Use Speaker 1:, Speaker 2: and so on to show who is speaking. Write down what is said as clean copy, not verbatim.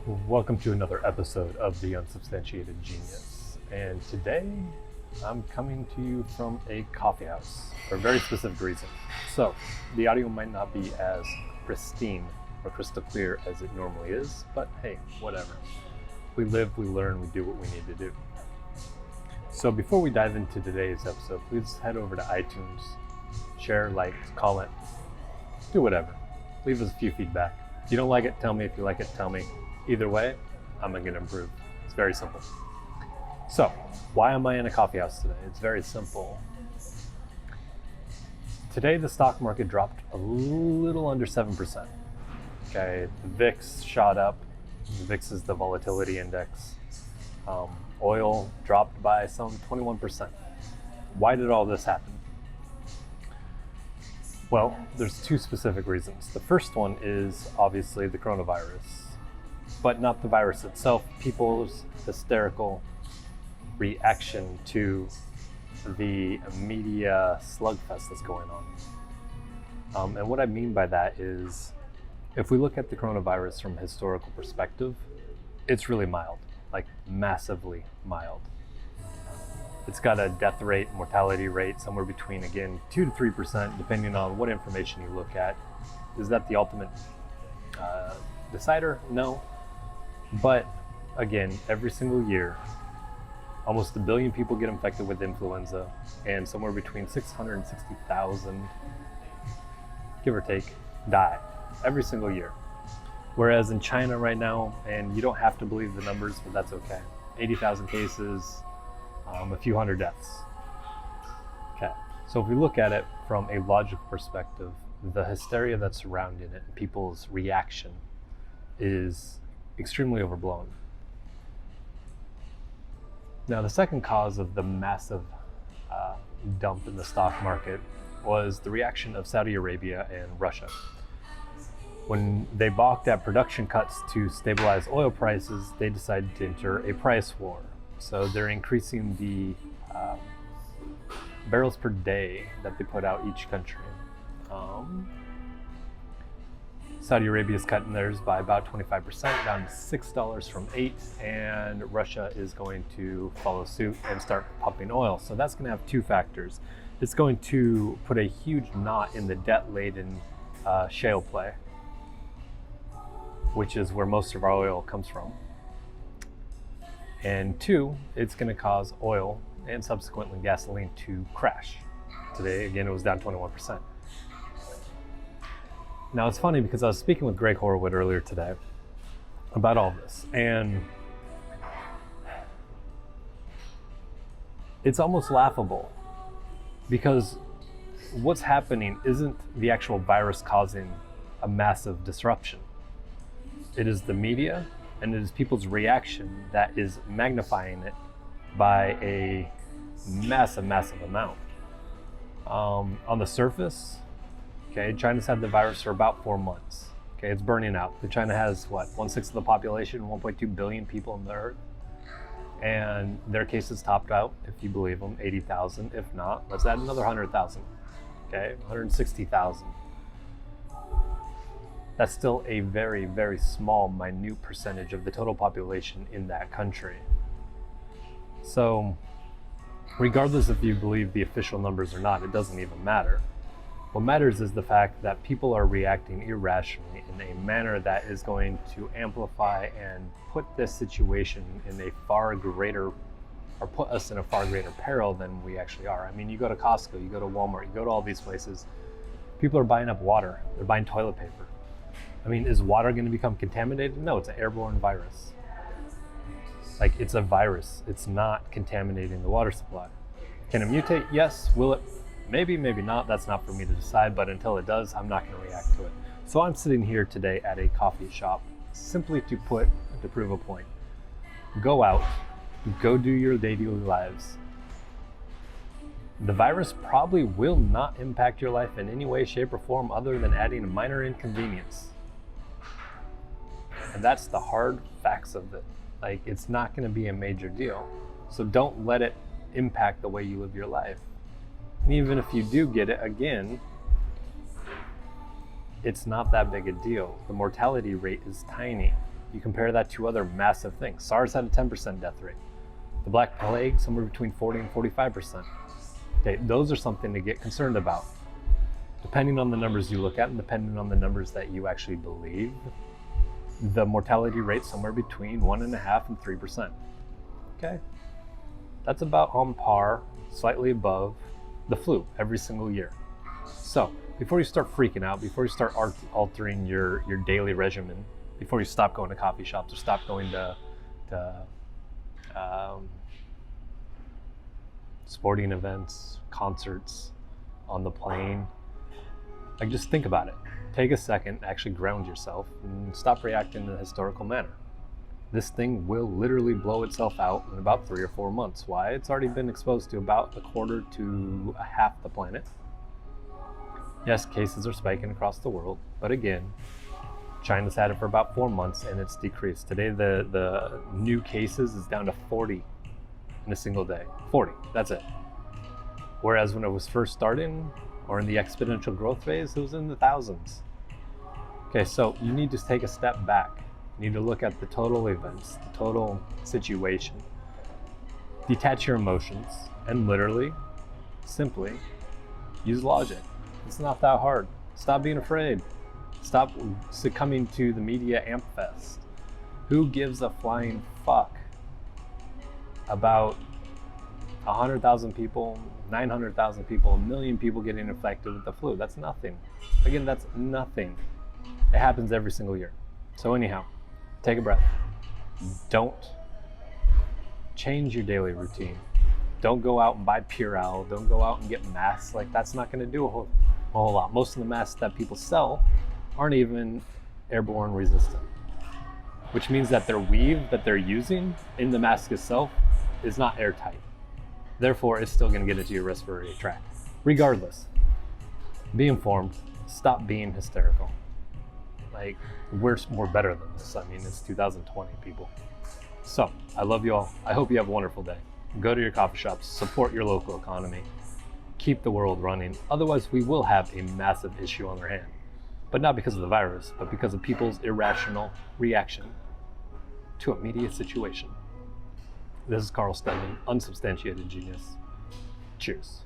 Speaker 1: Welcome to another episode of The Unsubstantiated Genius. And today I'm coming to you from a coffee house for a very specific reason. So the audio might not be as pristine or crystal clear as it normally is, but hey, whatever. We live, we learn, we do what we need to do. So before we dive into today's episode, please head over to iTunes, share, like, comment, do whatever. Leave us a few feedback. If you don't like it, tell me. If you like it, tell me. Either way, I'm going to improve. It's very simple. So, why am I in a coffee house today? It's very simple. Today, the stock market dropped a little under 7%. Okay, the VIX shot up. The VIX is the volatility index. Oil dropped by some 21%. Why did all this happen? Well, there's two specific reasons. The first one is obviously the coronavirus, but not the virus itself, people's hysterical reaction to the media slugfest that's going on. And what I mean by that is, if we look at the coronavirus from a historical perspective, it's really mild, like massively mild. It's got a death rate, mortality rate, somewhere between, again, 2 to 3%, depending on what information you look at. Is that the ultimate decider? No. But again, every single year, almost 1 billion people get infected with influenza, and somewhere between 660,000, give or take, die every single year. Whereas in China right now, and you don't have to believe the numbers, but that's okay, 80,000 cases, a few hundred deaths. Okay, so if we look at it from a logical perspective, the hysteria that's surrounding it, people's reaction, is extremely overblown. Now, the second cause of the massive dump in the stock market was the reaction of Saudi Arabia and Russia. When they balked at production cuts to stabilize oil prices, they decided to enter a price war. So they're increasing the barrels per day that they put out each country. Saudi Arabia is cutting theirs by about 25%, down to $6 from $8, and Russia is going to follow suit and start pumping oil. So that's going to have two factors. It's going to put a huge knot in the debt-laden shale play, which is where most of our oil comes from. And two, it's going to cause oil and subsequently gasoline to crash. Today, again, it was down 21%. Now, it's funny because I was speaking with Greg Horowitz earlier today about all this, and it's almost laughable because what's happening isn't the actual virus causing a massive disruption. It is the media and it is people's reaction that is magnifying it by a massive amount. On the surface, okay, China's had the virus for about 4 months. Okay, it's burning out. China has what, 1/6 of the population, 1.2 billion people on the earth. And their cases topped out, if you believe them, 80,000. If not, let's add another 100,000. Okay, 160,000. That's still a very small, minute percentage of the total population in that country. So, regardless if you believe the official numbers or not, it doesn't even matter. What matters is the fact that people are reacting irrationally in a manner that is going to amplify and put this situation in a far greater, or put us in a far greater peril than we actually are. I mean, you go to Costco, you go to Walmart, you go to all these places, people are buying up water, they're buying toilet paper. I mean, is water going to become contaminated? No, it's an airborne virus. Like, it's a virus. It's not contaminating the water supply. Can it mutate? Yes. Will it? Maybe, maybe not. That's not for me to decide, but until it does, I'm not going to react to it. So I'm sitting here today at a coffee shop simply to prove a point. Go out, go do your daily lives. The virus probably will not impact your life in any way, shape, or form other than adding a minor inconvenience. And that's the hard facts of it. Like, it's not going to be a major deal. So don't let it impact the way you live your life. And even if you do get it, again, it's not that big a deal. The mortality rate is tiny. You compare that to other massive things. SARS had a 10% death rate. The Black Plague, somewhere between 40 and 45%. Okay, those are something to get concerned about. Depending on the numbers you look at and depending on the numbers that you actually believe, the mortality rate somewhere between 1.5% and 3%. Okay, that's about on par, slightly above the flu every single year. So before you start freaking out, before you start altering your daily regimen, before you stop going to coffee shops or stop going to sporting events, concerts, on the plane, like just think about it. Take a second, actually ground yourself, and stop reacting in a historical manner. This thing will literally blow itself out in about 3 or 4 months. Why? It's already been exposed to about 1/4 to 1/2 the planet. Yes, cases are spiking across the world, but again, China's had it for about 4 months and it's decreased. Today, the new cases is down to 40 in a single day. 40, that's it. Whereas when it was first starting, or in the exponential growth phase, it was in the thousands. Okay, so you need to take a step back. You need to look at the total events, the total situation. Detach your emotions and literally, simply, use logic. It's not that hard. Stop being afraid. Stop succumbing to the media amp fest. Who gives a flying fuck about 100,000 people, 900,000 people, 1 million people getting infected with the flu? That's nothing. Again, that's nothing. It happens every single year. So anyhow, take a breath. Don't change your daily routine. Don't go out and buy Purell. Don't go out and get masks. Like, that's not going to do a whole lot. Most of the masks that people sell aren't even airborne resistant, which means that their weave that they're using in the mask itself is not airtight. Therefore, it's still going to get into your respiratory tract. Regardless, be informed. Stop being hysterical. Like, we're better than this. I mean, it's 2020, people. So, I love you all. I hope you have a wonderful day. Go to your coffee shops, support your local economy, keep the world running. Otherwise, we will have a massive issue on our hand. But not because of the virus, but because of people's irrational reaction to a media situation. This is Karl Stedman, unsubstantiated genius. Cheers.